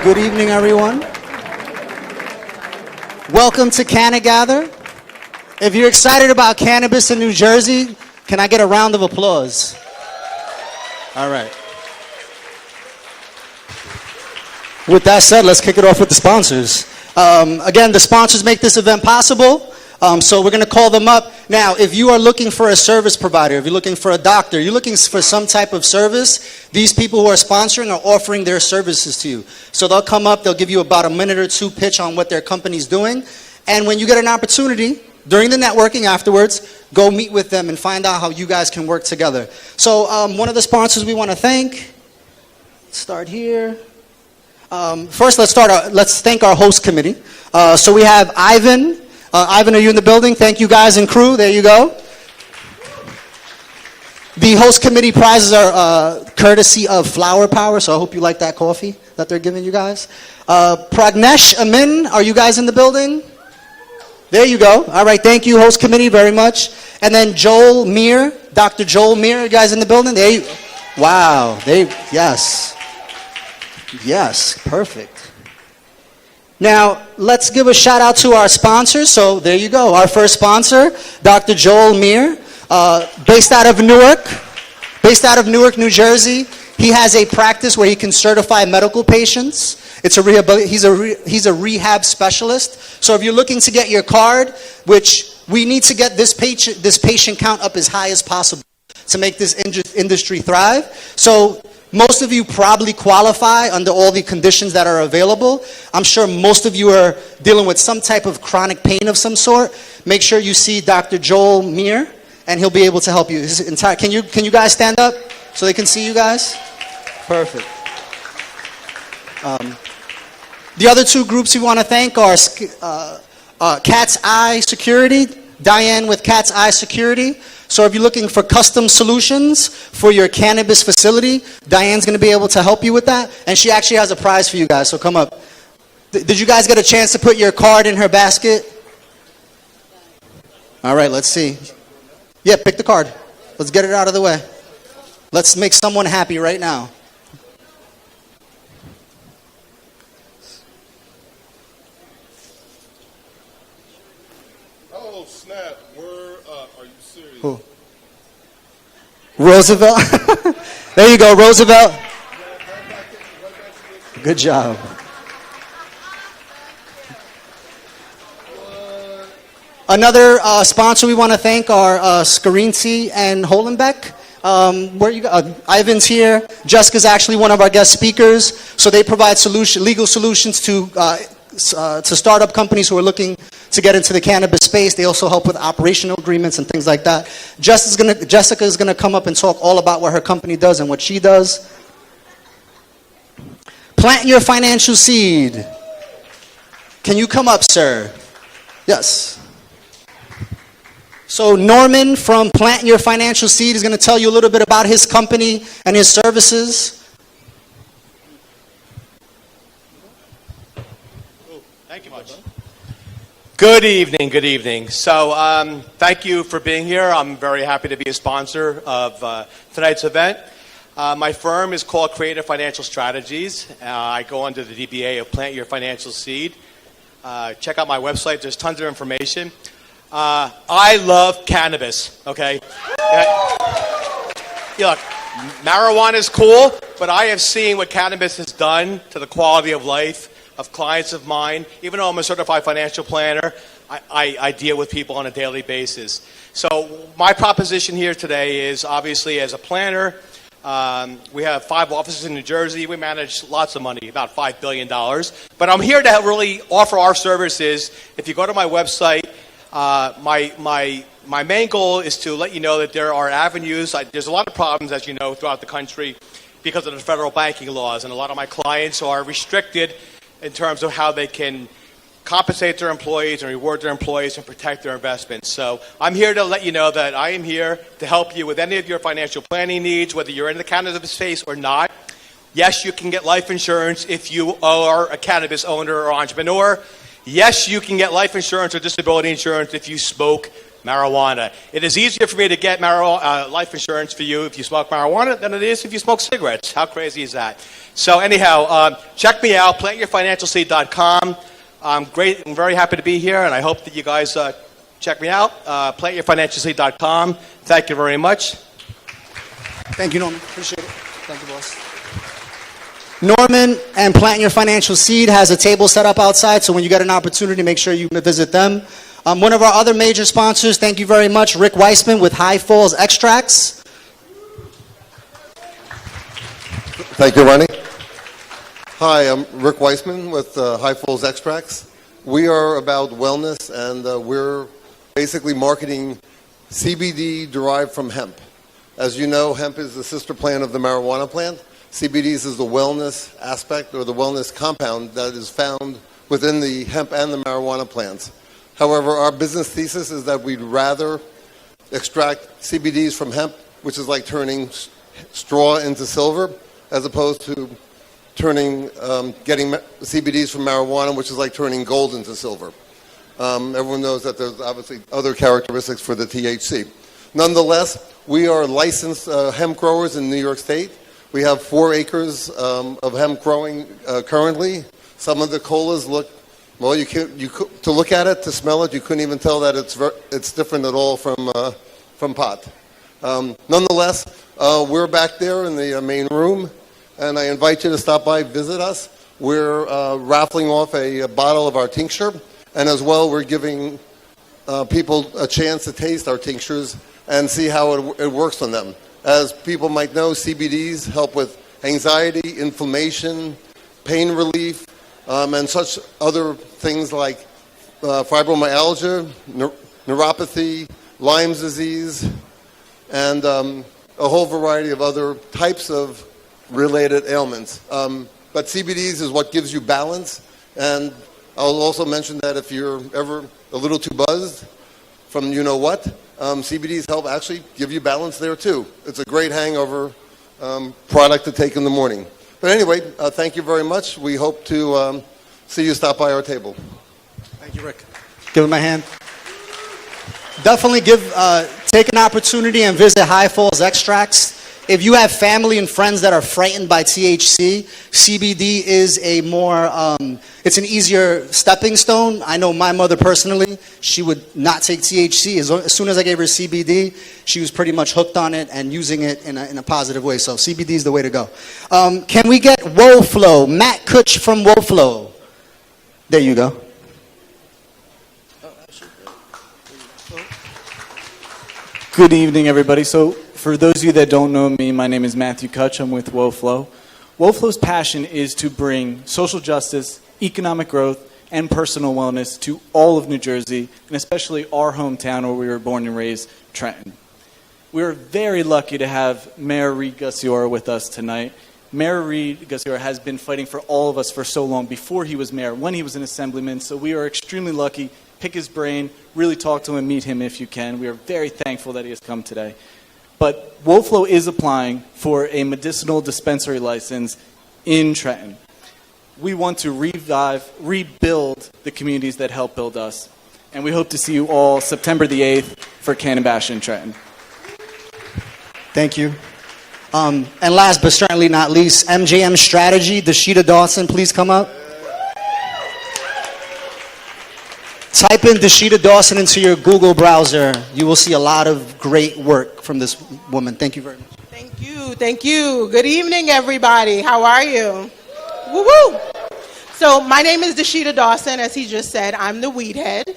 Good evening, everyone. Welcome to CannaGather. If you're excited about cannabis in New Jersey, can I get a round of applause? All right. With that said, let's kick it off with the sponsors. Again, the sponsors make this event possible, so we're going to call them up. Now, if you are looking for a service provider, if you're looking for a doctor, you're looking for some type of service, these people who are sponsoring are offering their services to you. So they'll come up, they'll give you about a minute or two pitch on what their company's doing, and when you get an opportunity, during the networking afterwards, go meet with them and find out how you guys can work together. So one of the sponsors we want to thank, let's start here. First, let's thank our host committee. So we have Ivan. Ivan, are you in the building? Thank you guys and crew. There you go. The host committee prizes are courtesy of Flower Power, so I hope you like that coffee that they're giving you guys. Pragnesh Amin, are you guys in the building? There you go. All right, thank you, host committee, very much. And then Joel Meir, Dr. Joel Meir, you guys in the building? Wow, yes. Yes, perfect. Now, let's give a shout out to our sponsors. So there you go. Our first sponsor, Dr. Joel Meir, based out of Newark, New Jersey. He has a practice where he can certify medical patients. He's a rehab specialist. So if you're looking to get your card, which we need to get this patient count up as high as possible to make this industry thrive. So most of you probably qualify under all the conditions that are available. I'm sure most of you are dealing with some type of chronic pain of some sort. Make sure you see Dr. Joel Meir, and he'll be able to help you. Can you guys stand up so they can see you guys? Perfect. The other two groups we want to thank are Cat's Eye Security, Diane with Cat's Eye Security. So if you're looking for custom solutions for your cannabis facility, Diane's going to be able to help you with that. And she actually has a prize for you guys, so come up. Did you guys get a chance to put your card in her basket? All right, let's see. Yeah, pick the card. Let's get it out of the way. Let's make someone happy right now. Oh, snap. Are you serious? Who? Roosevelt? There you go, Roosevelt. Good job. Another sponsor we want to thank are Scarinci and Holenbeck. Where you go? Ivan's here. Jessica's actually one of our guest speakers. So they provide legal solutions to startup companies who are looking to get into the cannabis space. They also help with operational agreements and things like that. Jessica is going to come up and talk all about what her company does and what she does. Plant your financial seed. Can you come up, sir? Yes. So Norman from Plant Your Financial Seed is going to tell you a little bit about his company and his services. Thank you much. Good evening. So thank you for being here. I'm very happy to be a sponsor of tonight's event. My firm is called Creative Financial Strategies. I go under the DBA of Plant Your Financial Seed. Check out my website. There's tons of information. I love cannabis, okay? Look, marijuana is cool, but I have seen what cannabis has done to the quality of life of clients of mine. Even though I'm a certified financial planner, I deal with people on a daily basis. So my proposition here today is, obviously, as a planner, we have 5 offices in New Jersey. We manage lots of money, about $5 billion. But I'm here to really offer our services. If you go to my website, my main goal is to let you know that there are avenues. There's a lot of problems, as you know, throughout the country because of the federal banking laws. And a lot of my clients are restricted in terms of how they can compensate their employees and reward their employees and protect their investments. So I'm here to let you know that I am here to help you with any of your financial planning needs, whether you're in the cannabis space or not. Yes, you can get life insurance if you are a cannabis owner or entrepreneur. Yes, you can get life insurance or disability insurance if you smoke marijuana. It is easier for me to get life insurance for you if you smoke marijuana than it is if you smoke cigarettes. How crazy is that? So anyhow, check me out, plantyourfinancialseed.com. I'm very happy to be here, and I hope that you guys check me out, plantyourfinancialseed.com. Thank you very much. Thank you, Norman. Appreciate it. Thank you, boss. Norman and Plant Your Financial Seed has a table set up outside, so when you get an opportunity, make sure you visit them. One of our other major sponsors, thank you very much, Rick Weissman with High Falls Extracts. Thank you, Ronnie. Hi, I'm Rick Weissman with High Falls Extracts. We are about wellness, and we're basically marketing CBD derived from hemp. As you know, hemp is the sister plant of the marijuana plant. CBDs is the wellness aspect or the wellness compound that is found within the hemp and the marijuana plants. However, our business thesis is that we'd rather extract CBDs from hemp, which is like turning straw into silver, as opposed to getting CBDs from marijuana, which is like turning gold into silver. Everyone knows that there's obviously other characteristics for the THC. Nonetheless, we are licensed hemp growers in New York State. We have 4 acres of hemp growing currently. Some of the colas look, well, to look at it, to smell it, you couldn't even tell that it's different at all from pot. Nonetheless, we're back there in the main room, and I invite you to stop by, visit us. We're raffling off a bottle of our tincture, and as well, we're giving people a chance to taste our tinctures and see how it works on them. As people might know, CBDs help with anxiety, inflammation, pain relief, and such other things like fibromyalgia, neuropathy, Lyme's disease, and a whole variety of other types of related ailments. But CBDs is what gives you balance, and I'll also mention that if you're ever a little too buzzed from you-know-what, CBDs help actually give you balance there too. It's a great hangover product to take in the morning. But anyway, thank you very much. We hope to see you stop by our table. Thank you, Rick. Give him a hand. Definitely take an opportunity and visit High Falls Extracts. If you have family and friends that are frightened by THC, CBD is it's an easier stepping stone. I know my mother personally, she would not take THC. As soon as I gave her CBD, she was pretty much hooked on it and using it in a positive way. So CBD is the way to go. Can we get WoFlow, Matt Kutch from WoFlow? There you go. Good evening, everybody. So, for those of you that don't know me, my name is Matthew Kutch. I'm with WoFlow. WoFlow's passion is to bring social justice, economic growth, and personal wellness to all of New Jersey, and especially our hometown where we were born and raised, Trenton. We're very lucky to have Mayor Reed Gussiora with us tonight. Mayor Reed Gussiora has been fighting for all of us for so long, before he was mayor, when he was an assemblyman, so we are extremely lucky. Pick his brain, really talk to him, meet him if you can. We are very thankful that he has come today. But WoFlow is applying for a medicinal dispensary license in Trenton. We want to rebuild the communities that help build us. And we hope to see you all September the 8th for Cannabis in Trenton. Thank you. And last but certainly not least, MJM Strategy, Dashita Dawson, please come up. Type in Dashita Dawson into your Google browser. You will see a lot of great work from this woman. Thank you very much. Thank you. Thank you. Good evening, everybody. How are you? Woo-woo. So my name is Dashita Dawson. As he just said, I'm the Weed Head.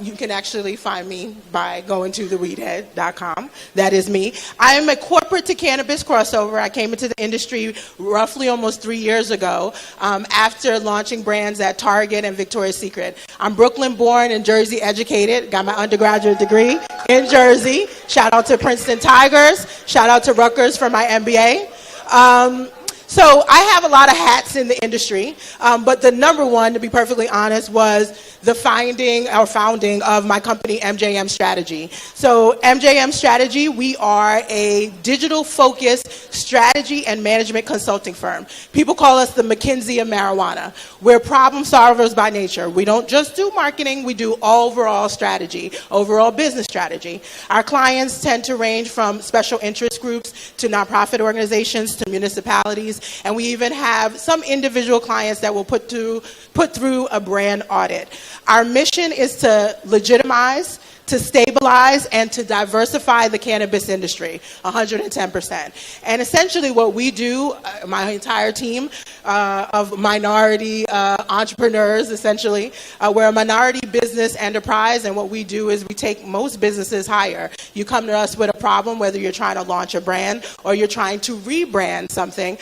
You can actually find me by going to theweedhead.com. That is me. I am a corporate to cannabis crossover. I came into the industry roughly almost 3 years ago after launching brands at Target and Victoria's Secret. I'm Brooklyn born and Jersey educated. Got my undergraduate degree in Jersey. Shout out to Princeton Tigers. Shout out to Rutgers for my MBA. So I have a lot of hats in the industry, but the number one, to be perfectly honest, was the founding of my company, MJM Strategy. So MJM Strategy, we are a digital-focused strategy and management consulting firm. People call us the McKinsey of marijuana. We're problem solvers by nature. We don't just do marketing, we do overall strategy, overall business strategy. Our clients tend to range from special interest groups to nonprofit organizations to municipalities, and we even have some individual clients that will put through a brand audit. Our mission is to legitimize, to stabilize, and to diversify the cannabis industry, 110%. And essentially what we do, my entire team of minority entrepreneurs, essentially, we're a minority business enterprise, and what we do is we take most businesses higher. You come to us with a problem, whether you're trying to launch a brand or you're trying to rebrand something,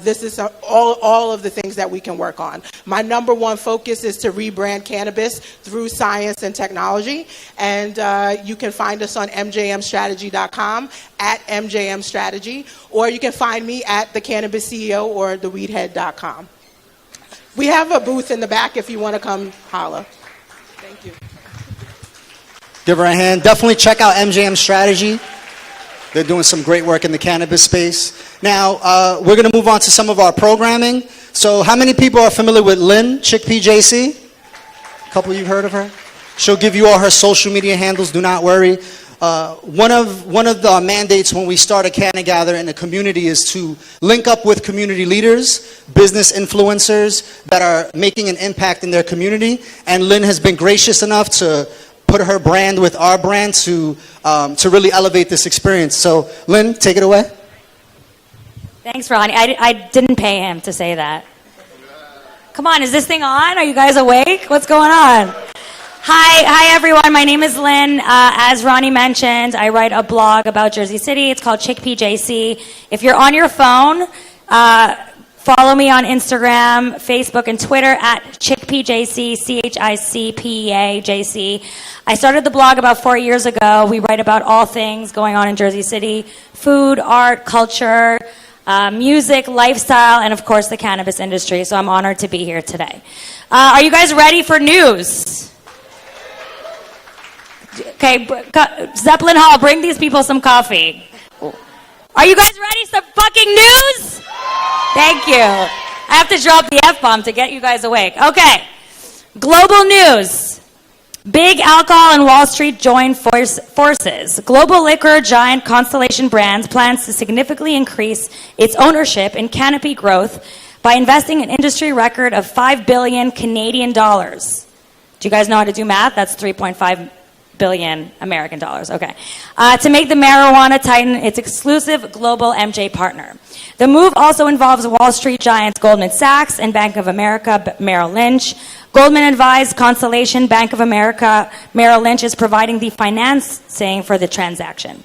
this is all of the things that we can work on. My number one focus is to rebrand cannabis through science and technology, and you can find us on mjmstrategy.com, at mjmstrategy, or you can find me at the Cannabis CEO or theweedhead.com. We have a booth in the back if you want to come holla. Thank you. Give her a hand. Definitely check out MJM Strategy. They're doing some great work in the cannabis space. Now, we're going to move on to some of our programming. So how many people are familiar with Lynn, Chick PJC? A couple of you heard of her? She'll give you all her social media handles, do not worry. One of the mandates when we started CannaGather in the community is to link up with community leaders, business influencers that are making an impact in their community. And Lynn has been gracious enough to put her brand with our brand to really elevate this experience. So Lynn, take it away. Thanks, Ronnie. I didn't pay him to say that. Come on, is this thing on? Are you guys awake? What's going on? Hi everyone. My name is Lynn. As Ronnie mentioned, I write a blog about Jersey City. It's called Chick PJC. If you're on your phone, follow me on Instagram, Facebook, and Twitter at ChickPJC, ChickPeaJC. I started the blog about 4 years ago. We write about all things going on in Jersey City: food, art, culture, music, lifestyle, and of course the cannabis industry. So I'm honored to be here today. Are you guys ready for news? Okay, Zeppelin Hall, bring these people some coffee. Are you guys ready? Some fucking news? Thank you. I have to drop the F-bomb to get you guys awake. Okay, global news. Big alcohol and Wall Street join forces. Global liquor giant Constellation Brands plans to significantly increase its ownership in Canopy Growth by investing an industry record of 5 billion Canadian dollars. Do you guys know how to do math? That's 3.5 billion American dollars. Okay. To make the marijuana titan its exclusive global MJ partner. The move also involves Wall Street giants Goldman Sachs and Bank of America Merrill Lynch. Goldman advised Constellation, Bank of America Merrill Lynch is providing the financing for the transaction.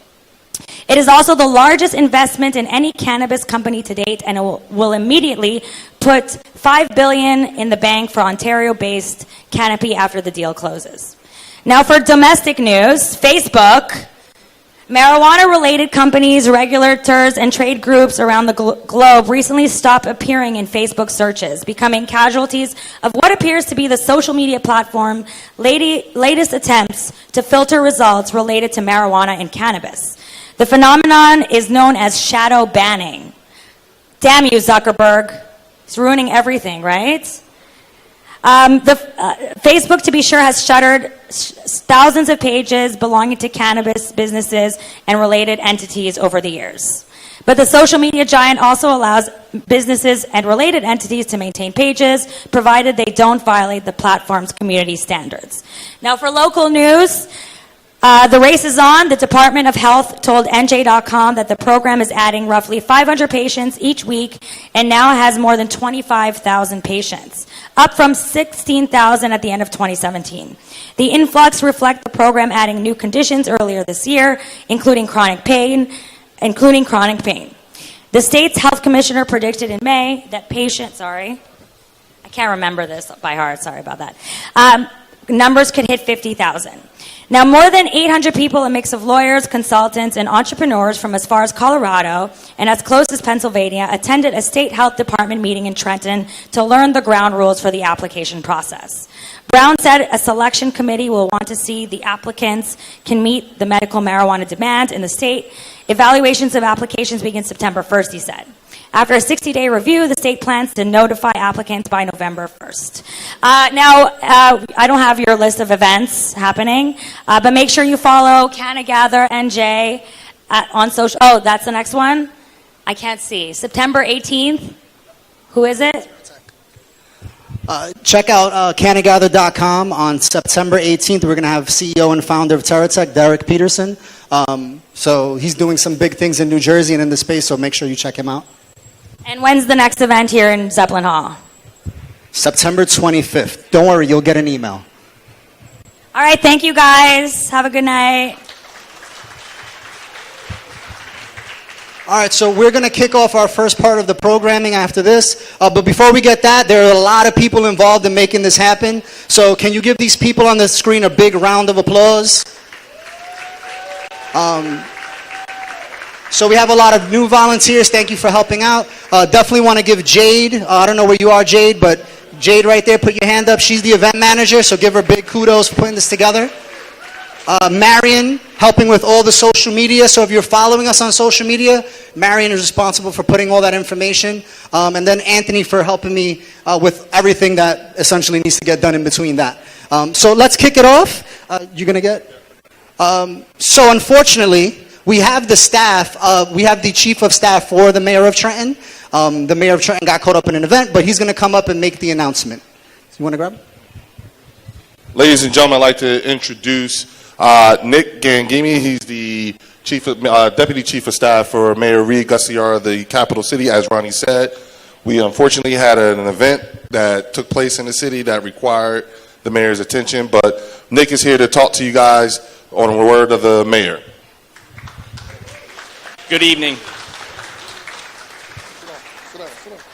It is also the largest investment in any cannabis company to date, and it will immediately put $5 billion in the bank for Ontario-based Canopy after the deal closes. Now for domestic news, Facebook. Marijuana-related companies, regulators, and trade groups around the globe recently stopped appearing in Facebook searches, becoming casualties of what appears to be the social media platform's latest attempts to filter results related to marijuana and cannabis. The phenomenon is known as shadow banning. Damn you, Zuckerberg. It's ruining everything, right? Facebook, to be sure, has shuttered thousands of pages belonging to cannabis businesses and related entities over the years. But the social media giant also allows businesses and related entities to maintain pages, provided they don't violate the platform's community standards. Now for local news, the race is on. The Department of Health told NJ.com that the program is adding roughly 500 patients each week and now has more than 25,000 patients, up from 16,000 at the end of 2017. The influx reflects the program adding new conditions earlier this year, including chronic pain. The state's health commissioner predicted in May that I can't remember this by heart, sorry about that, numbers could hit 50,000. Now, more than 800 people, a mix of lawyers, consultants, and entrepreneurs from as far as Colorado and as close as Pennsylvania, attended a state health department meeting in Trenton to learn the ground rules for the application process. Brown said a selection committee will want to see the applicants can meet the medical marijuana demand in the state. Evaluations of applications begin September 1st, he said. After a 60-day review, the state plans to notify applicants by November 1st. I don't have your list of events happening, but make sure you follow CannaGather NJ on social. Oh, that's the next one? I can't see. September 18th? Who is it? Check out CannaGather.com on September 18th. We're going to have CEO and founder of TerraTech, Derek Peterson. So he's doing some big things in New Jersey and in the space, so make sure you check him out. And when's the next event here in Zeppelin Hall? September 25th. Don't worry, you'll get an email. All right, thank you guys. Have a good night. All right, so we're going to kick off our first part of the programming after this. But before we get that, there are a lot of people involved in making this happen. So can you give these people on the screen a big round of applause? So we have a lot of new volunteers. Thank you for helping out. Definitely want to give Jade, I don't know where you are, Jade, but Jade right there, put your hand up. She's the event manager, so give her big kudos for putting this together. Marion, helping with all the social media. So if you're following us on social media, Marion is responsible for putting all that information. And then Anthony for helping me with everything that essentially needs to get done in between that. So let's kick it off. You're going to get? So unfortunately, we have the staff, we have the chief of staff for the mayor of Trenton. The mayor of Trenton got caught up in an event, but he's going to come up and make the announcement. You want to grab him? Ladies and gentlemen, I'd like to introduce Nick Gangimi. He's the deputy chief of staff for Mayor Reed Gussiar of the capital city. As Ronnie said, we unfortunately had an event that took place in the city that required the mayor's attention, but Nick is here to talk to you guys on the word of the mayor. Good evening.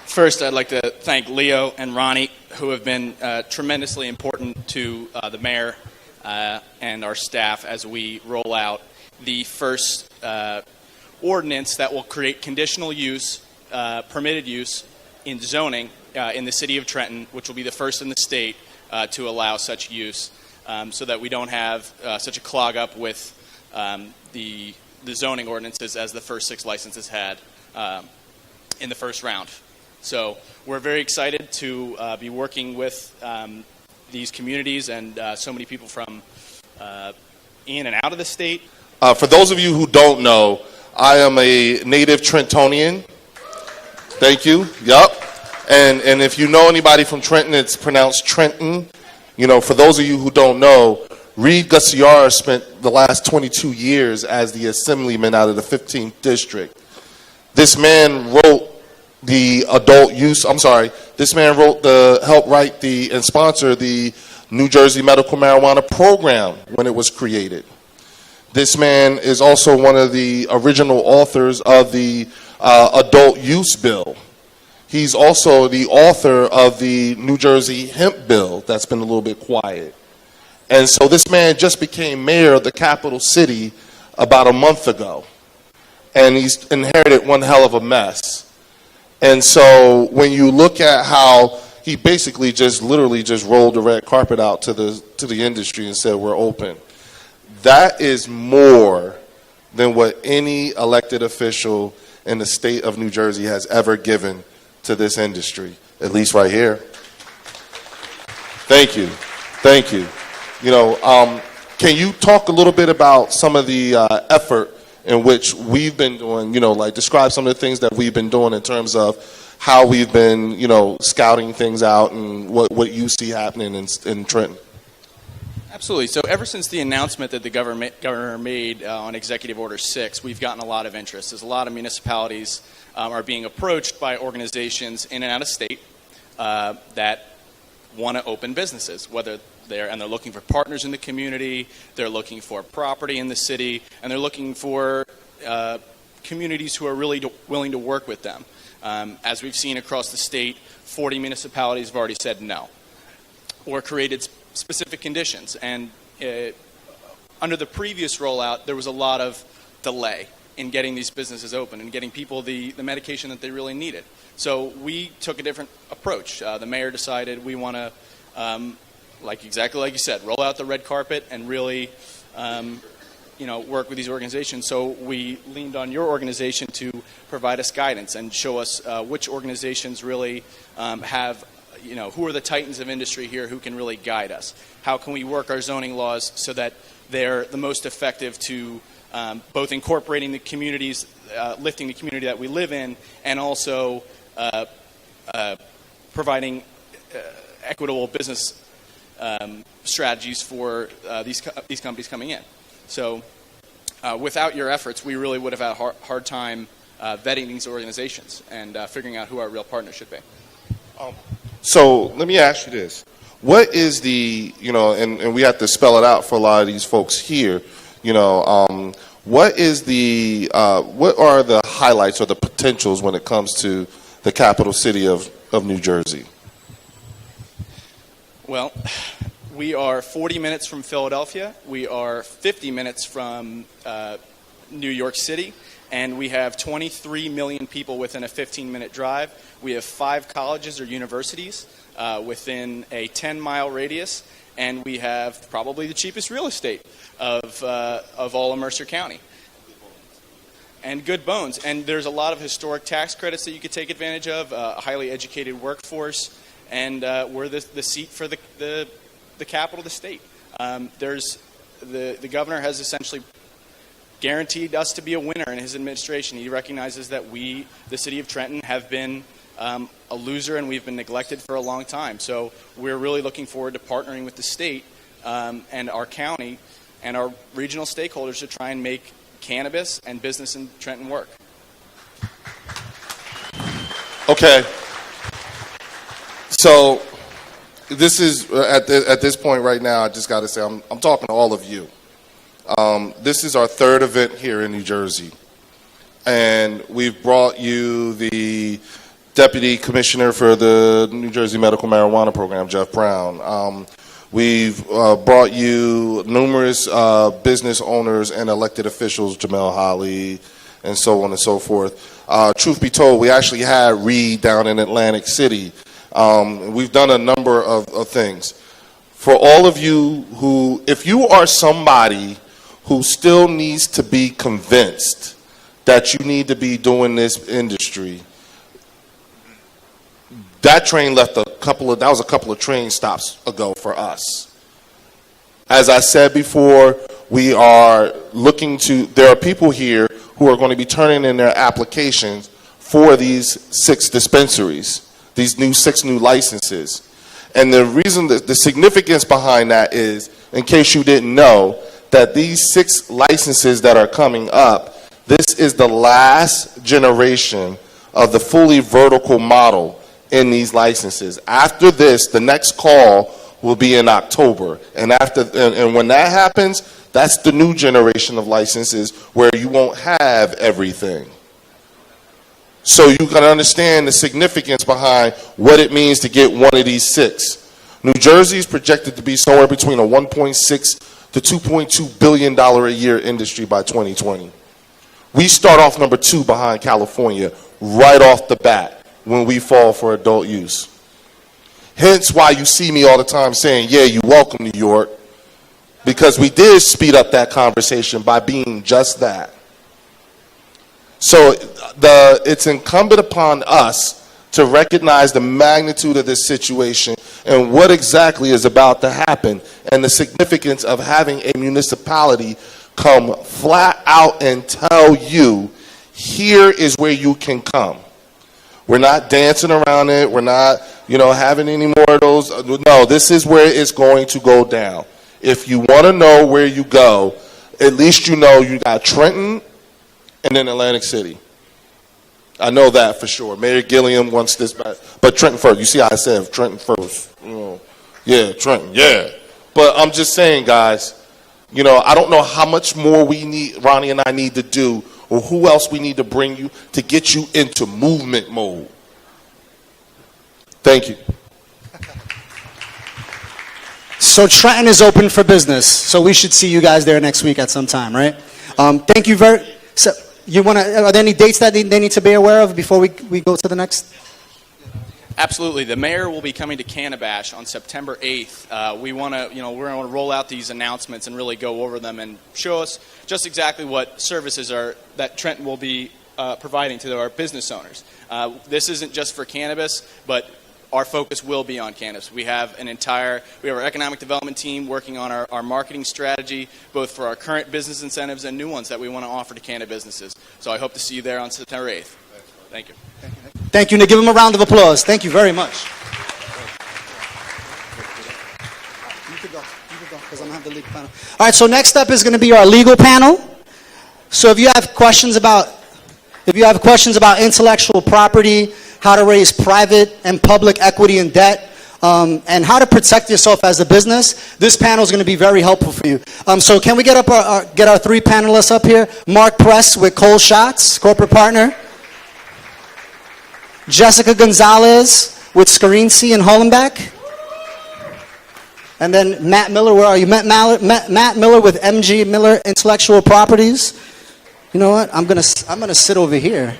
First, I'd like to thank Leo and Ronnie, who have been tremendously important to the mayor and our staff as we roll out the first ordinance that will create conditional use, permitted use in zoning in the city of Trenton, which will be the first in the state to allow such use, so that we don't have such a clog up with the zoning ordinances as the first 6 licenses had in the first round. So we're very excited to be working with these communities and so many people from in and out of the state. For those of you who don't know, I am a native Trentonian. Thank you. Yup. And if you know anybody from Trenton, it's pronounced Trenton. You know, for those of you who don't know, Reed Gussiar spent the last 22 years as the assemblyman out of the 15th district. This man wrote this man helped write and sponsor the New Jersey medical marijuana program when it was created. This man is also one of the original authors of the adult use bill. He's also the author of the New Jersey hemp bill that's been a little bit quiet. And so this man just became mayor of the capital city about a month ago. And he's inherited one hell of a mess. And so when you look at how he basically literally rolled the red carpet out to the industry and said, we're open. That is more than what any elected official in the state of New Jersey has ever given to this industry, at least right here. Thank you. Thank you. You know, can you talk a little bit about some of the effort in which we've been doing, you know, like describe some of the things that we've been doing in terms of how we've been, you know, scouting things out and what you see happening in Trenton? Absolutely. So ever since the announcement that the governor made on Executive Order 6, we've gotten a lot of interest. There's a lot of municipalities are being approached by organizations in and out of state that want to open businesses, whether they're looking for partners in the community, they're looking for property in the city, and they're looking for communities who are really willing to work with them. As we've seen across the state, 40 municipalities have already said no or created specific conditions. And under the previous rollout, there was a lot of delay in getting these businesses open and getting people the medication that they really needed. So we took a different approach. The mayor decided we want to, exactly like you said, roll out the red carpet and really work with these organizations. So we leaned on your organization to provide us guidance and show us which organizations really have, who are the titans of industry here who can really guide us. How can we work our zoning laws so that they're the most effective to both incorporating the communities, lifting the community that we live in, and also providing equitable business strategies for these companies coming in. So without your efforts, we really would have had a hard time vetting these organizations and figuring out who our real partners should be. So let me ask you this. What is the, and we have to spell it out for a lot of these folks here, what is the, what are the highlights or the potentials when it comes to the capital city of New Jersey? Well, we are 40 minutes from Philadelphia. We are 50 minutes from New York City. And we have 23 million people within a 15-minute drive. We have 5 colleges or universities within a 10-mile radius. And we have probably the cheapest real estate of all of Mercer County. And good bones. And there's a lot of historic tax credits that you could take advantage of, a highly educated workforce, and we're the seat for the capital of the state. There's the governor has essentially guaranteed us to be a winner in his administration. He recognizes that we, the city of Trenton, have been a loser and we've been neglected for a long time. So we're really looking forward to partnering with the state and our county and our regional stakeholders to try and make cannabis and business in Trenton work. Okay. So this is, at this point right now, I just got to say, I'm talking to all of you. This is our 3rd event here in New Jersey. And we've brought you the Deputy Commissioner for the New Jersey Medical Marijuana Program, Jeff Brown. We've brought you numerous business owners and elected officials, Jamel Holly, and so on and so forth. Truth be told, we actually had Reed down in Atlantic City. We've done a number of things. For all of you who, if you are somebody who still needs to be convinced that you need to be doing this industry, that train left that was a couple of train stops ago for us. As I said before, we are there are people here who are going to be turning in their applications for these 6 dispensaries, these 6 new licenses. And the reason, the significance behind that is, in case you didn't know, that these 6 licenses that are coming up, this is the last generation of the fully vertical model in these licenses. After this, the next call will be in October. And when that happens, that's the new generation of licenses where you won't have everything. So you can understand the significance behind what it means to get one of these 6. New Jersey is projected to be somewhere between a 1.6 to $2.2 billion a year industry by 2020. We start off number 2 behind California right off the bat when we fall for adult use. Hence why you see me all the time saying, yeah, you're welcome, New York, because we did speed up that conversation by being just that. So it's incumbent upon us to recognize the magnitude of this situation and what exactly is about to happen, and the significance of having a municipality come flat out and tell you, here is where you can come. We're not dancing around it. We're not, having any more of those. No, this is where it's going to go down. If you want to know where you go, at least you know you got Trenton and then Atlantic City. I know that for sure. Mayor Gilliam wants this back. But Trenton first. You see how I said Trenton first. Yeah, Trenton, yeah. But I'm just saying, guys, I don't know how much more Ronnie and I need to do, or who else we need to bring you to get you into movement mode. Thank you. So Trenton is open for business. So we should see you guys there next week at some time, right? Thank you very. So you want to? Are there any dates that they need to be aware of before we go to the next? Absolutely. The mayor will be coming to Cannabis on September 8th. We want to, we're going to roll out these announcements and really go over them and show us just exactly what services are that Trenton will be providing to our business owners. This isn't just for cannabis, but our focus will be on cannabis. We have our economic development team working on our marketing strategy, both for our current business incentives and new ones that we want to offer to cannabis businesses. So I hope to see you there on September 8th. Thank you. Thank you. Now give him a round of applause. Thank you very much. You could go because I'm going to have the legal panel. All right, so next up is going to be our legal panel. So if you have questions about intellectual property, how to raise private and public equity and debt, and how to protect yourself as a business, this panel is going to be very helpful for you. So can we get our three panelists up here? Mark Press with Cole Shots, corporate partner. Jessica Gonzalez with Scarinci and Hollenbeck. And then Matt Miller, where are you? Matt Miller with MG Miller Intellectual Properties. You know what? I'm gonna sit over here.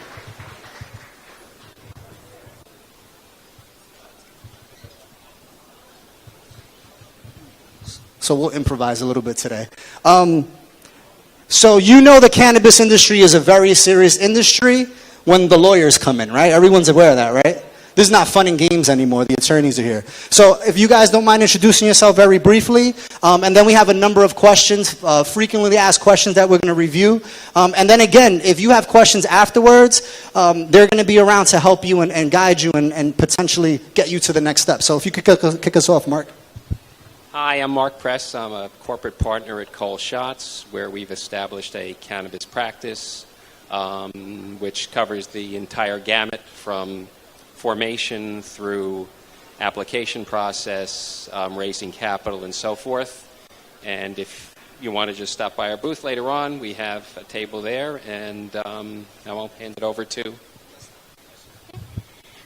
So we'll improvise a little bit today. So the cannabis industry is a very serious industry when the lawyers come in, right? Everyone's aware of that, right? This is not fun and games anymore. The attorneys are here. So if you guys don't mind introducing yourself very briefly, and then we have a number of questions, frequently asked questions that we're going to review. And then again, if you have questions afterwards, they're going to be around to help you and guide you and potentially get you to the next step. So if you could kick us off, Mark. Hi, I'm Mark Press. I'm a corporate partner at Cole Shots, where we've established a cannabis practice which covers the entire gamut from formation through application process, raising capital, and so forth. And if you want to just stop by our booth later on, we have a table there, and I will hand it over to.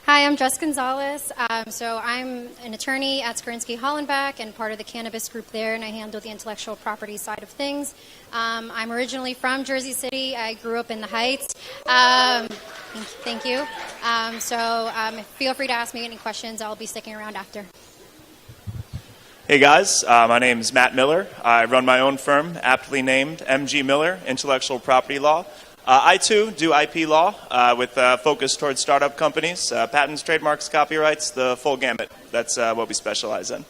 Hi, I'm Jess Gonzalez. So I'm an attorney at Scarinci Hollenbeck and part of the cannabis group there, and I handle the intellectual property side of things. I'm originally from Jersey City. I grew up in the Heights. Thank you. So feel free to ask me any questions. I'll be sticking around after. Hey guys, my name is Matt Miller. I run my own firm, aptly named MG Miller Intellectual Property Law. I too do IP law with focus towards startup companies, patents, trademarks, copyrights, the full gamut. That's what we specialize in.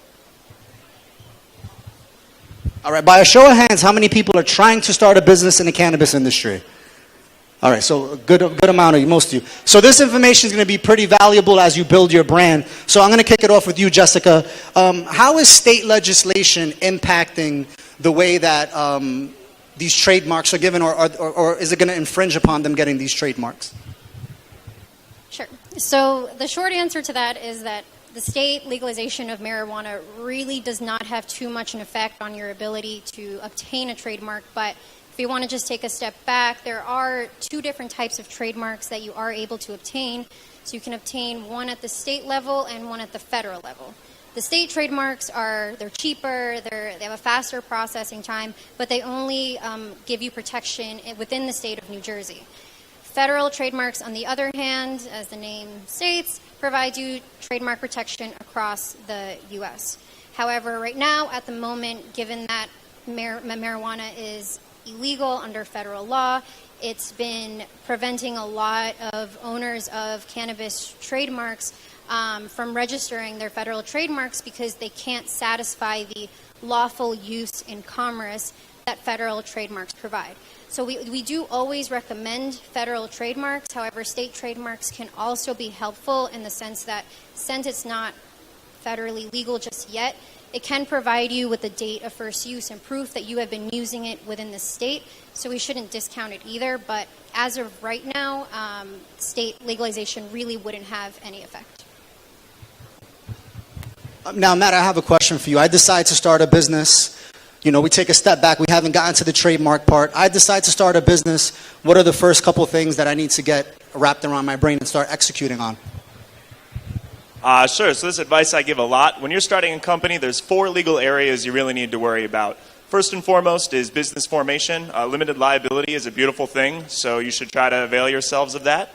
All right, by a show of hands, how many people are trying to start a business in the cannabis industry? All right, so a good amount of you, most of you. So this information is going to be pretty valuable as you build your brand. So I'm going to kick it off with you, Jessica. How is state legislation impacting the way that these trademarks are given, or is it going to infringe upon them getting these trademarks? Sure. So the short answer to that is that the state legalization of marijuana really does not have too much an effect on your ability to obtain a trademark. But if you want to just take a step back, there are two different types of trademarks that you are able to obtain. So you can obtain one at the state level and one at the federal level. The state trademarks they're cheaper, they have a faster processing time, but they only give you protection within the state of New Jersey. Federal trademarks, on the other hand, as the name states, provide you trademark protection across the U.S. However, right now, at the moment, given that marijuana is illegal under federal law, it's been preventing a lot of owners of cannabis trademarks from registering their federal trademarks because they can't satisfy the lawful use in commerce that federal trademarks provide. So we do always recommend federal trademarks. However, state trademarks can also be helpful in the sense that since it's not federally legal just yet, it can provide you with a date of first use and proof that you have been using it within the state. So we shouldn't discount it either. But as of right now, state legalization really wouldn't have any effect. Now, Matt, I have a question for you. I decide to start a business. We take a step back. We haven't gotten to the trademark part. I decide to start a business. What are the first couple things that I need to get wrapped around my brain and start executing on? Sure. So this advice I give a lot. When you're starting a company, there's 4 legal areas you really need to worry about. First and foremost is business formation. Limited liability is a beautiful thing, so you should try to avail yourselves of that.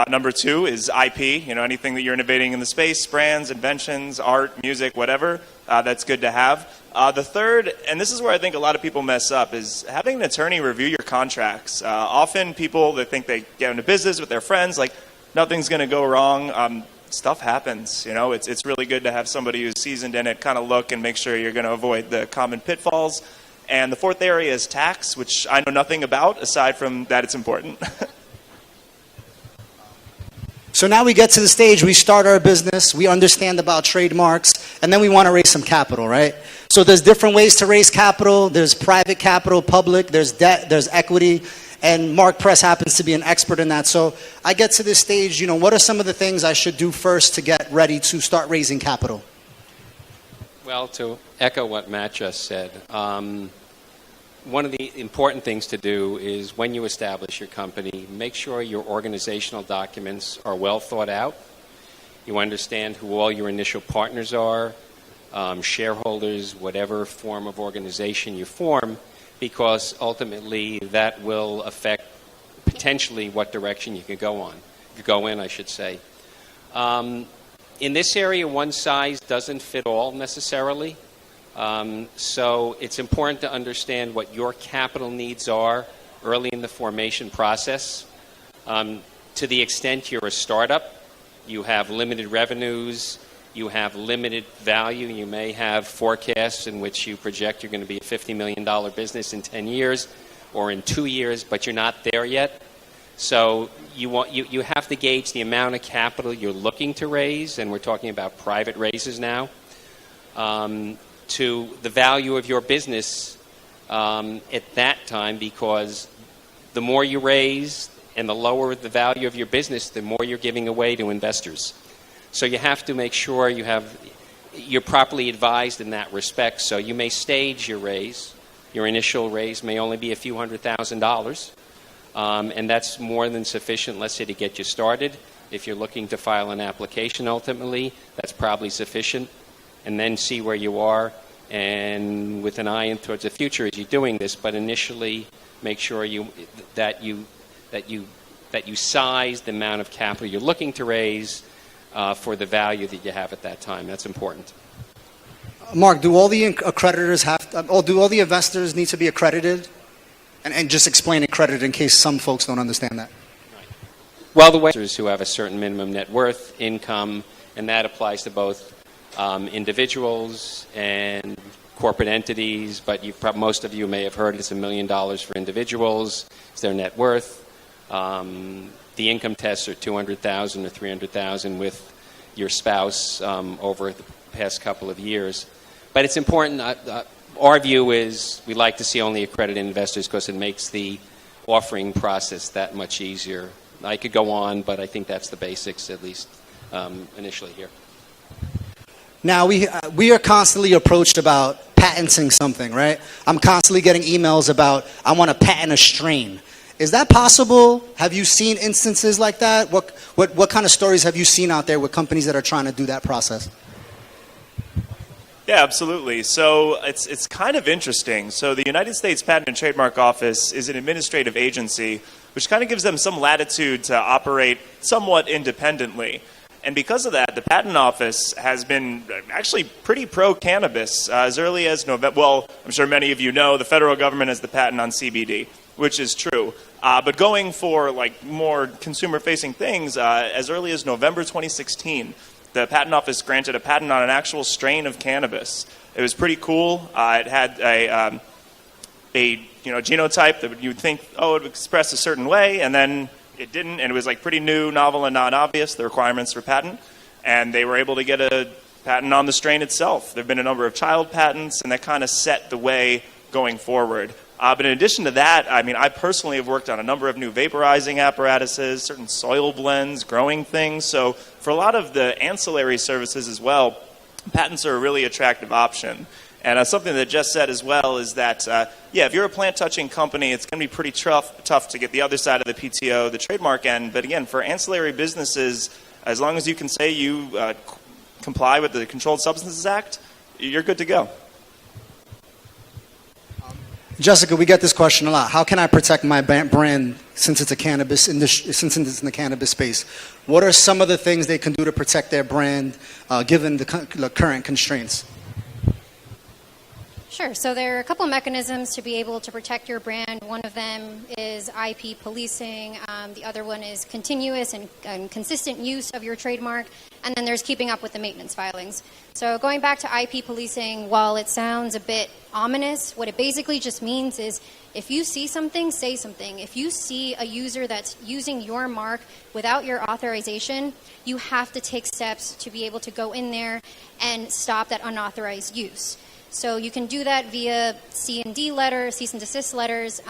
Number 2 is IP. Anything that you're innovating in the space, brands, inventions, art, music, whatever, that's good to have. The third, and this is where I think a lot of people mess up, is having an attorney review your contracts. Often people that think they get into business with their friends, like nothing's going to go wrong. Stuff happens. It's really good to have somebody who's seasoned in it kind of look and make sure you're going to avoid the common pitfalls. And the fourth area is tax, which I know nothing about, aside from that it's important. So now we get to the stage, we start our business, we understand about trademarks, and then we want to raise some capital, right? So there's different ways to raise capital. There's private capital, public, there's debt, there's equity, and Mark Press happens to be an expert in that. So I get to this stage, what are some of the things I should do first to get ready to start raising capital? Well, to echo what Matt just said, one of the important things to do is when you establish your company, make sure your organizational documents are well thought out. You understand who all your initial partners are, shareholders, whatever form of organization you form, because ultimately that will affect potentially what direction you can go in, I should say. In this area, one size doesn't fit all necessarily. So it's important to understand what your capital needs are early in the formation process. To the extent you're a startup, you have limited revenues, you have limited value, you may have forecasts in which you project you're going to be a $50 million business in 10 years or in 2 years, but you're not there yet. So you have to gauge the amount of capital you're looking to raise, and we're talking about private raises now, to the value of your business at that time, because the more you raise and the lower the value of your business, the more you're giving away to investors. So you have to make sure you're properly advised in that respect. So you may stage your raise. Your initial raise may only be a few $100,000, and that's more than sufficient, let's say, to get you started. If you're looking to file an application ultimately, that's probably sufficient. And then see where you are, and with an eye towards the future as you're doing this. But initially, make sure that you size the amount of capital you're looking to raise for the value that you have at that time. That's important. Mark, do all the accreditors do all the investors need to be accredited? And just explain accredited in case some folks don't understand that. Well, the investors who have a certain minimum net worth, income, and that applies to both individuals and corporate entities, but most of you may have heard it's $1 million for individuals. It's their net worth. The income tests are $200,000 or $300,000 with your spouse over the past couple of years. But it's important. Our view is we like to see only accredited investors because it makes the offering process that much easier. I could go on, but I think that's the basics, at least initially here. Now, we are constantly approached about patenting something, right? I'm constantly getting emails about, I want to patent a strain. Is that possible? Have you seen instances like that? What kind of stories have you seen out there with companies that are trying to do that process? Yeah, absolutely. So it's kind of interesting. So the United States Patent and Trademark Office is an administrative agency, which kind of gives them some latitude to operate somewhat independently. And because of that, the Patent Office has been actually pretty pro-cannabis as early as November. Well, I'm sure many of you know the federal government has the patent on CBD, which is true. But going for more consumer-facing things, as early as November 2016, the Patent Office granted a patent on an actual strain of cannabis. It was pretty cool. It had a genotype that you'd think, it would express a certain way, and then it didn't, and it was pretty new, novel, and non-obvious, the requirements for patent, and they were able to get a patent on the strain itself. There have been a number of child patents, and that kind of set the way going forward. But in addition to that, I personally have worked on a number of new vaporizing apparatuses, certain soil blends, growing things. So for a lot of the ancillary services as well, patents are a really attractive option. And something that Jess said as well is that, if you're a plant-touching company, it's going to be pretty tough to get the other side of the PTO, the trademark end. But again, for ancillary businesses, as long as you can say you comply with the Controlled Substances Act, you're good to go. Jessica, we get this question a lot. How can I protect my brand since it's since it's in the cannabis space? What are some of the things they can do to protect their brand given the current constraints? Sure. So there are a couple mechanisms to be able to protect your brand. One of them is IP policing. The other one is continuous and consistent use of your trademark. And then there's keeping up with the maintenance filings. So going back to IP policing, while it sounds a bit ominous, what it basically just means is if you see something, say something. If you see a user that's using your mark without your authorization, you have to take steps to be able to go in there and stop that unauthorized use. So you can do that via C&D letters, cease and desist letters,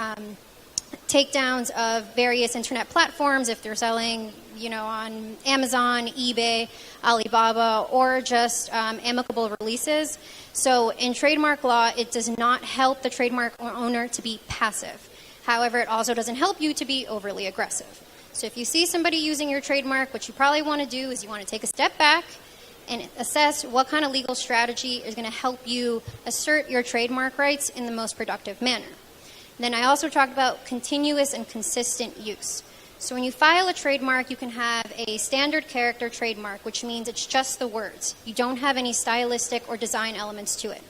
takedowns of various internet platforms if they're selling, on Amazon, eBay, Alibaba, or just amicable releases. So in trademark law, it does not help the trademark owner to be passive. However, it also doesn't help you to be overly aggressive. So if you see somebody using your trademark, what you probably want to do is you want to take a step back and assess what kind of legal strategy is going to help you assert your trademark rights in the most productive manner. Then I also talked about continuous and consistent use. So when you file a trademark, you can have a standard character trademark, which means it's just the words. You don't have any stylistic or design elements to it.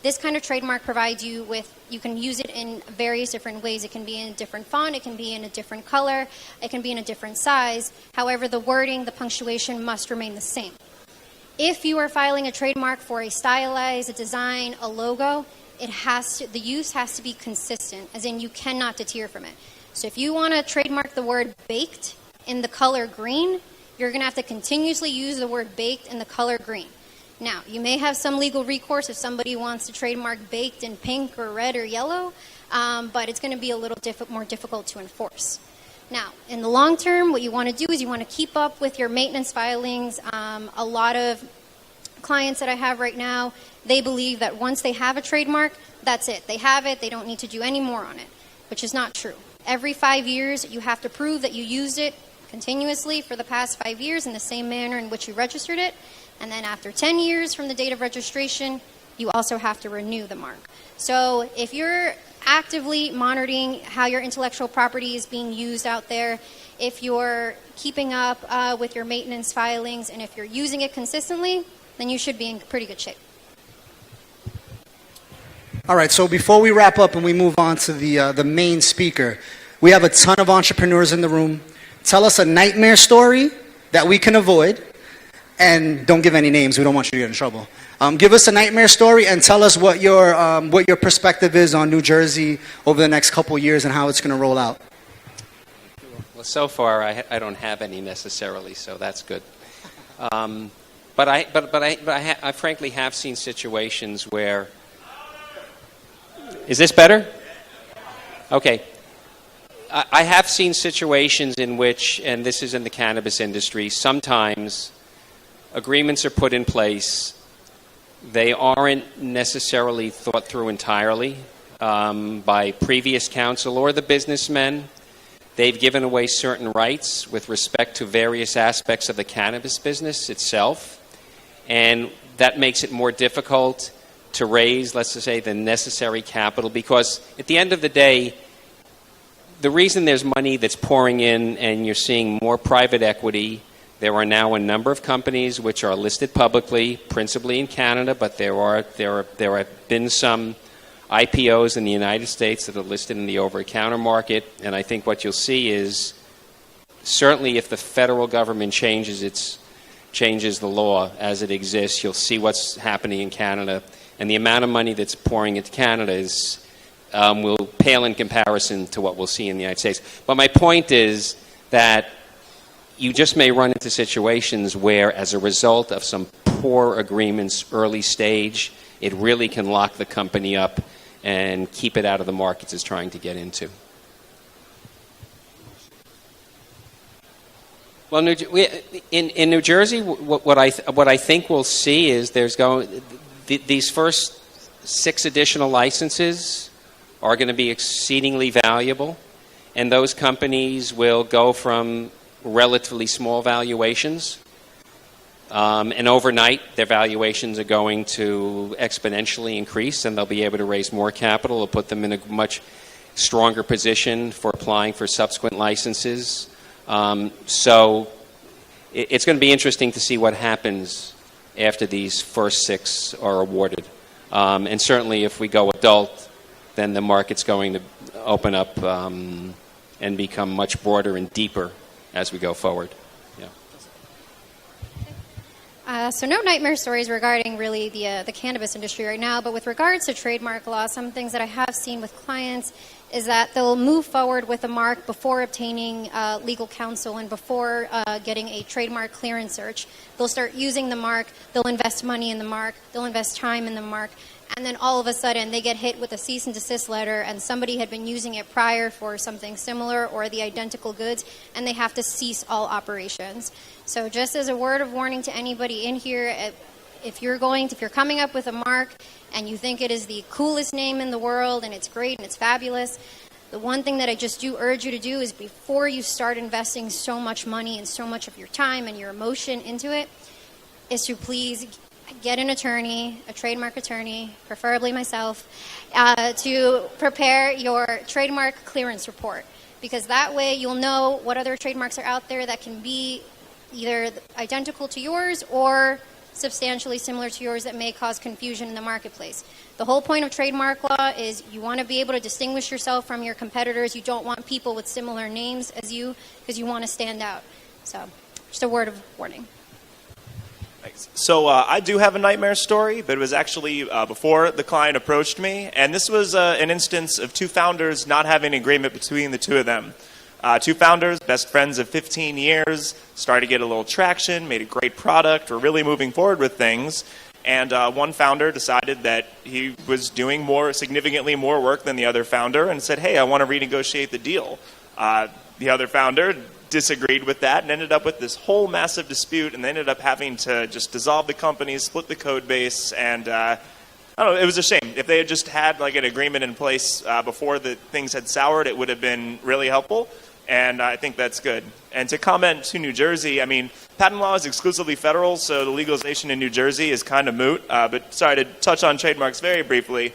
This kind of trademark provides you with, you can use it in various different ways. It can be in a different font, it can be in a different color, it can be in a different size. However, the wording, the punctuation must remain the same. If you are filing a trademark for a stylized, a design, a logo, the use has to be consistent, as in you cannot deter from it. So if you want to trademark the word baked in the color green, you're going to have to continuously use the word baked in the color green. Now, you may have some legal recourse if somebody wants to trademark baked in pink or red or yellow, but it's going to be a little more difficult to enforce. Now, in the long term, what you want to do is you want to keep up with your maintenance filings. A lot of clients that I have right now, they believe that once they have a trademark, that's it. They have it. They don't need to do any more on it, which is not true. Every 5 years, you have to prove that you used it continuously for the past 5 years in the same manner in which you registered it. And then after 10 years from the date of registration, you also have to renew the mark. So if you're actively monitoring how your intellectual property is being used out there, if you're keeping up with your maintenance filings, and if you're using it consistently, then you should be in pretty good shape. All right, so before we wrap up and we move on to the main speaker, we have a ton of entrepreneurs in the room. Tell us a nightmare story that we can avoid, and don't give any names. We don't want you to get in trouble. Give us a nightmare story and tell us what your perspective is on New Jersey over the next couple of years and how it's going to roll out. Well, so far I don't have any necessarily, so that's good. But I frankly have seen situations where. Is this better? Okay. I have seen situations in which, and this is in the cannabis industry, sometimes agreements are put in place. They aren't necessarily thought through entirely by previous counsel or the businessmen. They've given away certain rights with respect to various aspects of the cannabis business itself, and that makes it more difficult to raise, let's just say, the necessary capital, because at the end of the day, the reason there's money that's pouring in and you're seeing more private equity, there are now a number of companies which are listed publicly, principally in Canada, but there have been some IPOs in the United States that are listed in the over-the-counter market, and I think what you'll see is, certainly if the federal government changes the law as it exists, you'll see what's happening in Canada. And the amount of money that's pouring into Canada will pale in comparison to what we'll see in the United States. But my point is that you just may run into situations where, as a result of some poor agreements early stage, it really can lock the company up and keep it out of the markets it's trying to get into. Well, in New Jersey, what I think we'll see is these first 6 additional licenses are going to be exceedingly valuable, and those companies will go from relatively small valuations And overnight, their valuations are going to exponentially increase, and they'll be able to raise more capital. It'll put them in a much stronger position for applying for subsequent licenses. So it's going to be interesting to see what happens after these first 6 are awarded. And certainly if we go adult, then the market's going to open up and become much broader and deeper as we go forward. So no nightmare stories regarding really the cannabis industry right now, but with regards to trademark law, some things that I have seen with clients is that they'll move forward with a mark before obtaining legal counsel and before getting a trademark clearance search. They'll start using the mark, they'll invest money in the mark, they'll invest time in the mark, and then all of a sudden they get hit with a cease and desist letter and somebody had been using it prior for something similar or the identical goods, and they have to cease all operations. So just as a word of warning to anybody in here, if you're coming up with a mark and you think it is the coolest name in the world and it's great and it's fabulous, the one thing that I just do urge you to do is before you start investing so much money and so much of your time and your emotion into it, is to please get an attorney, a trademark attorney, preferably myself, to prepare your trademark clearance report. Because that way you'll know what other trademarks are out there that can be either identical to yours or substantially similar to yours that may cause confusion in the marketplace. The whole point of trademark law is you want to be able to distinguish yourself from your competitors. You don't want people with similar names as you because you want to stand out. So just a word of warning. Thanks. So I do have a nightmare story, but it was actually before the client approached me. And this was an instance of 2 founders not having an agreement between the 2 of them. 2 founders, best friends of 15 years, started to get a little traction, made a great product, were really moving forward with things. And one founder decided that he was doing significantly more work than the other founder and said, hey, I want to renegotiate the deal. The other founder disagreed with that and ended up with this whole massive dispute, and they ended up having to just dissolve the company, split the code base, and I don't know, it was a shame. If they had just had like an agreement in place before the things had soured, it would have been really helpful. And I think that's good. And to comment to New Jersey, I mean, patent law is exclusively federal, so the legalization in New Jersey is kind of moot. But sorry to touch on trademarks very briefly.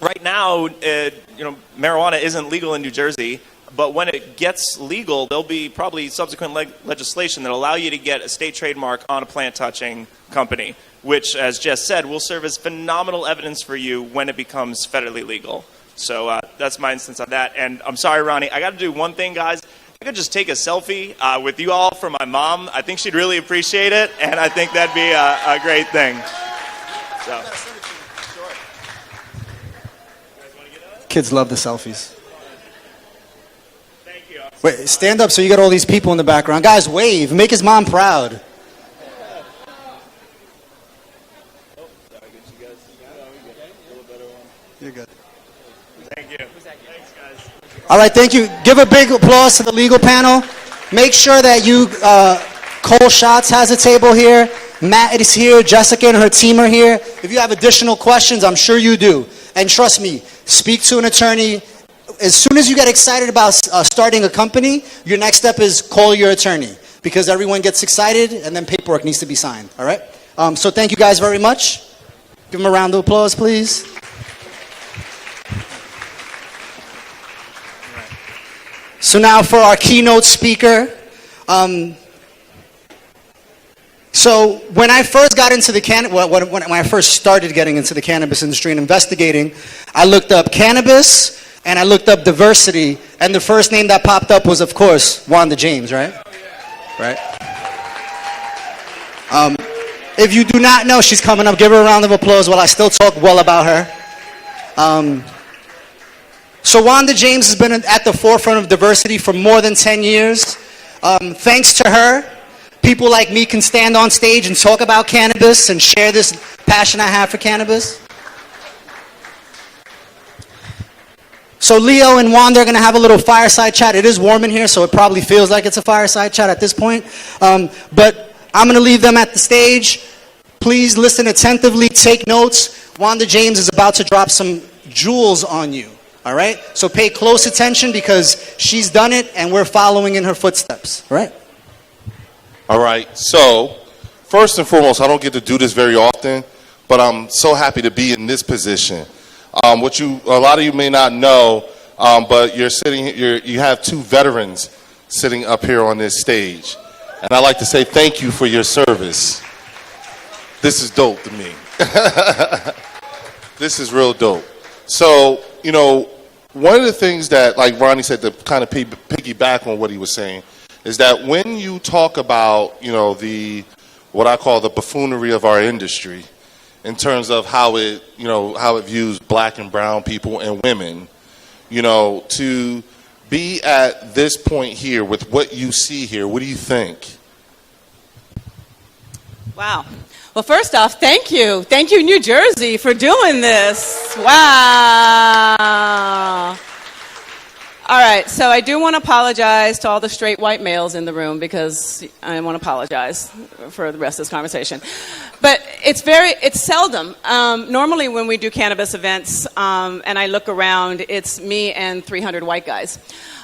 Right now, marijuana isn't legal in New Jersey, but when it gets legal, there'll be probably subsequent legislation that allow you to get a state trademark on a plant-touching company, which, as Jess said, will serve as phenomenal evidence for you when it becomes federally legal. So that's my instance on that. And I'm sorry, Ronnie, I got to do one thing, guys. I could just take a selfie with you all for my mom. I think she'd really appreciate it, and I think that'd be a great thing. So. Kids love the selfies. Thank you. Wait, stand up so you got all these people in the background. Guys, wave. Make his mom proud. You're good. Thank you. Thanks, guys. All right, thank you. Give a big applause to the legal panel. Make sure that you, Cole Schatz has a table here. Matt is here. Jessica and her team are here. If you have additional questions, I'm sure you do. And trust me, speak to an attorney. As soon as you get excited about starting a company, your next step is call your attorney. Because everyone gets excited and then paperwork needs to be signed. All right? So thank you guys very much. Give them a round of applause, please. So now for our keynote speaker. So when I first got into the when I first started getting into the cannabis industry and investigating, I looked up cannabis and I looked up diversity, and the first name that popped up was, of course, Wanda James, right? Right. If you do not know, she's coming up. Give her a round of applause while I still talk well about her. So Wanda James has been at the forefront of diversity for more than 10 years. Thanks to her, people like me can stand on stage and talk about cannabis and share this passion I have for cannabis. So Leo and Wanda are going to have a little fireside chat. It is warm in here, so it probably feels like it's a fireside chat at this point. But I'm going to leave them at the stage. Please listen attentively, take notes. Wanda James is about to drop some jewels on you. All right? So pay close attention because she's done it and we're following in her footsteps. All right? All right. So first and foremost, I don't get to do this very often, but I'm so happy to be in this position. A lot of you may not know, but you have two veterans sitting up here on this stage. And I'd like to say thank you for your service. This is dope to me. This is real dope. So, one of the things that, like Ronnie said, to kind of piggyback on what he was saying, is that when you talk about, what I call the buffoonery of our industry, in terms of how it views black and brown people and women, to be at this point here with what you see here, what do you think? Wow. Well, first off, thank you. Thank you, New Jersey, for doing this. Wow. All right, so I do want to apologize to all the straight white males in the room because I want to apologize for the rest of this conversation. But it's seldom. Normally when we do cannabis events and I look around, it's me and 300 white guys.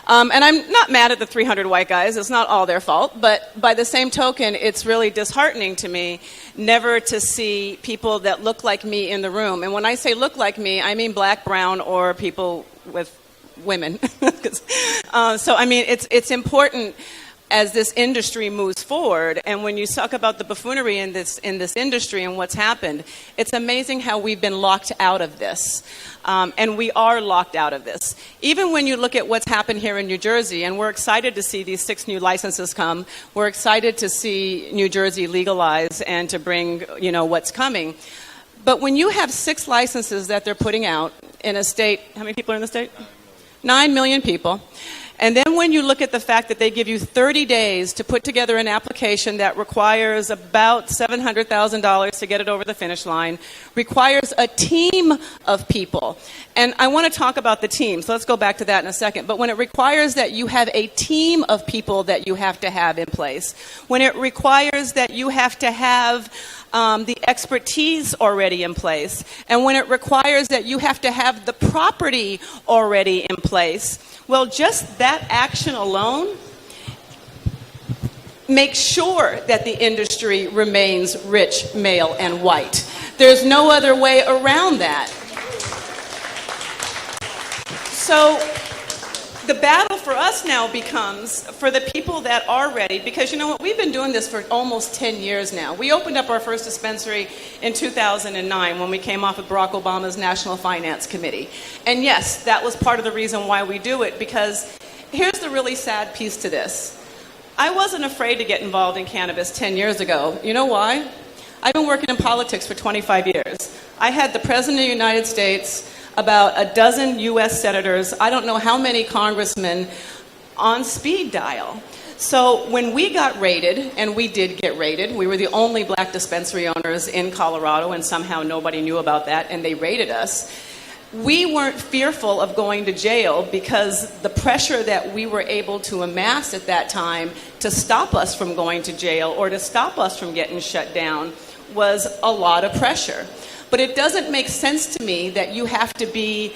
And I'm not mad at the 300 white guys. It's not all their fault. But by the same token, it's really disheartening to me never to see people that look like me in the room. And when I say look like me, I mean black, brown, or people with women. So, I mean, it's important as this industry moves forward. And when you talk about the buffoonery in this industry and what's happened, it's amazing how we've been locked out of this. And we are locked out of this. Even when you look at what's happened here in New Jersey, and we're excited to see these 6 new licenses come. We're excited to see New Jersey legalize and to bring, what's coming. But when you have 6 licenses that they're putting out in a state, how many people are in the state? 9 million people. And then when you look at the fact that they give you 30 days to put together an application that requires about $700,000 to get it over the finish line, requires a team of people. And I want to talk about the team, so let's go back to that in a second. But when it requires that you have a team of people that you have to have in place, when it requires that you have to have the expertise already in place, and when it requires that you have to have the property already in place, well, just that action alone makes sure that the industry remains rich, male, and white. There's no other way around that. So the battle for us now becomes for the people that are ready, because you know what, we've been doing this for almost 10 years now. We opened up our first dispensary in 2009 when we came off of Barack Obama's National Finance Committee. And yes, that was part of the reason why we do it, because here's the really sad piece to this. I wasn't afraid to get involved in cannabis 10 years ago. You know why? I've been working in politics for 25 years. I had the President of the United States, about a dozen U.S. senators, I don't know how many congressmen on speed dial. So when we got raided, and we did get raided, we were the only black dispensary owners in Colorado, and somehow nobody knew about that, and they raided us. We weren't fearful of going to jail because the pressure that we were able to amass at that time to stop us from going to jail or to stop us from getting shut down was a lot of pressure. But it doesn't make sense to me that you have to be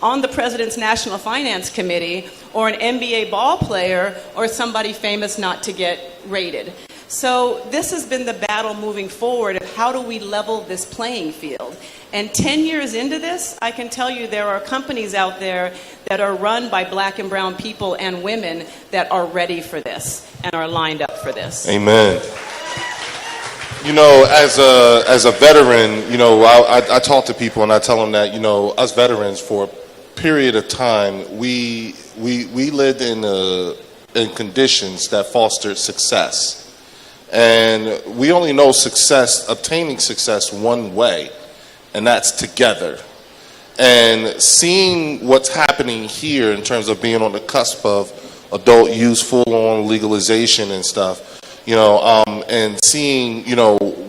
on the President's National Finance Committee or an NBA ball player or somebody famous not to get raided. So this has been the battle moving forward of how do we level this playing field. And 10 years into this, I can tell you there are companies out there that are run by black and brown people and women that are ready for this and are lined up for this. Amen. As a veteran, I talk to people and I tell them that, us veterans for a period of time, we lived in conditions that fostered success. And we only know obtaining success one way, and that's together. And seeing what's happening here in terms of being on the cusp of adult use, full-on legalization and stuff, and seeing,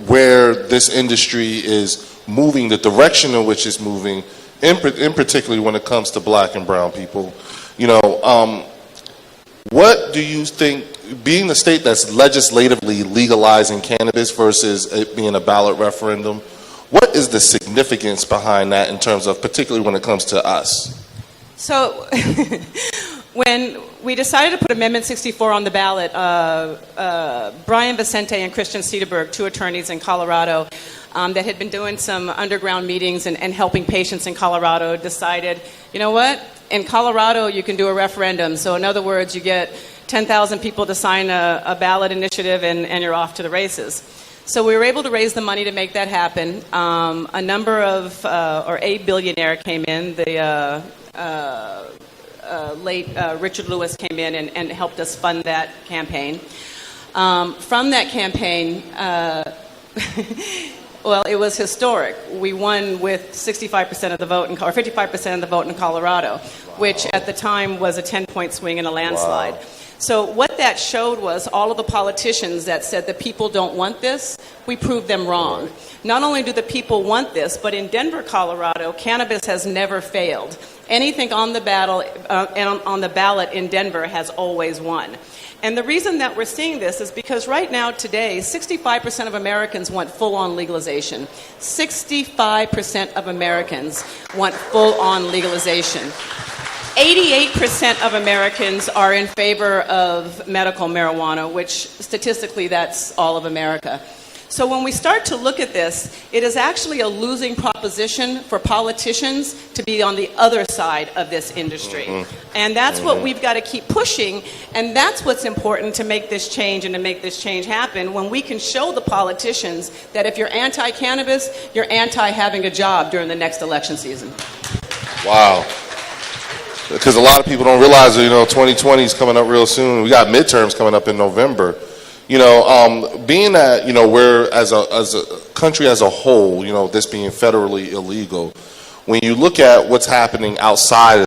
where this industry is moving, the direction in which it's moving, in particularly when it comes to black and brown people, what do you think, being the state that's legislatively legalizing cannabis versus it being a ballot referendum, what is the significance behind that in terms of, particularly when it comes to us? So when we decided to put Amendment 64 on the ballot. Brian Vicente and Christian Cederberg, two attorneys in Colorado that had been doing some underground meetings and helping patients in Colorado, decided, you know what? In Colorado, you can do a referendum. So in other words, you get 10,000 people to sign a ballot initiative and you're off to the races. So we were able to raise the money to make that happen. A number of, or a billionaire came in. The late Richard Lewis came in and helped us fund that campaign. From that campaign, well, it was historic. We won with 65% of the vote, or 55% of the vote in Colorado, which at the time was a 10-point swing and a landslide. Wow. So what that showed was all of the politicians that said the people don't want this, we proved them wrong. Not only do the people want this, but in Denver, Colorado, cannabis has never failed. Anything on the ballot in Denver has always won. And the reason that we're seeing this is because right now, today, 65% of Americans want full-on legalization. 65% of Americans want full-on legalization. 88% of Americans are in favor of medical marijuana, which statistically that's all of America. So when we start to look at this, it is actually a losing proposition for politicians to be on the other side of this industry. And that's what we've got to keep pushing, and that's what's important to make this change and to make this change happen, when we can show the politicians that if you're anti-cannabis, you're anti-having a job during the next election season. Wow. Because a lot of people don't realize that, 2020 is coming up real soon. We got midterms coming up in November. Being that, we're as a country as a whole, this being federally illegal, when you look at what's happening outside